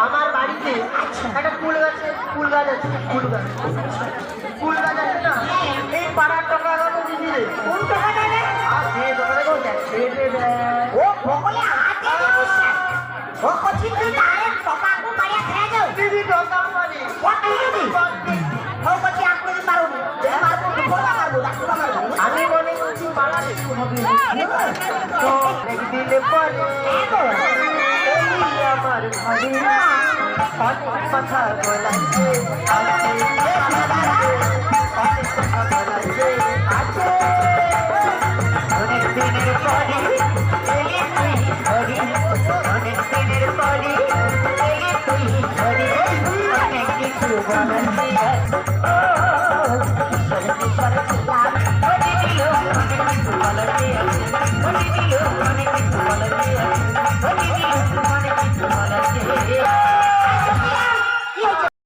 আমার বাড়িতে একটা ফুল গাছ আছে, ফুল গাছ আছে না, এই পাড়ার টাকা কত দিদি? কোন টাকাটা রে? আর যে দোকানে গো দেখতে দেয় ও ভগলে হাতে দিছিস ও কচিন তুই তারে টাকা কো মারিয়া খেয়ে যাও দিদি টাকা মানে ও তুই দিদি ও কচি আপনি মারো মারবো তো বলা মারবো ডাক্তার মারবো আমি মনে করছি পাড়া একটু হবে তো দিলে পরে আমার ঘরে অনেক কথা বলাইছে অনেক দিনের পরে এলি তুই ঘরে অনেক দিনের পরে এলি তুই ঘরে অনেক কিছু বলার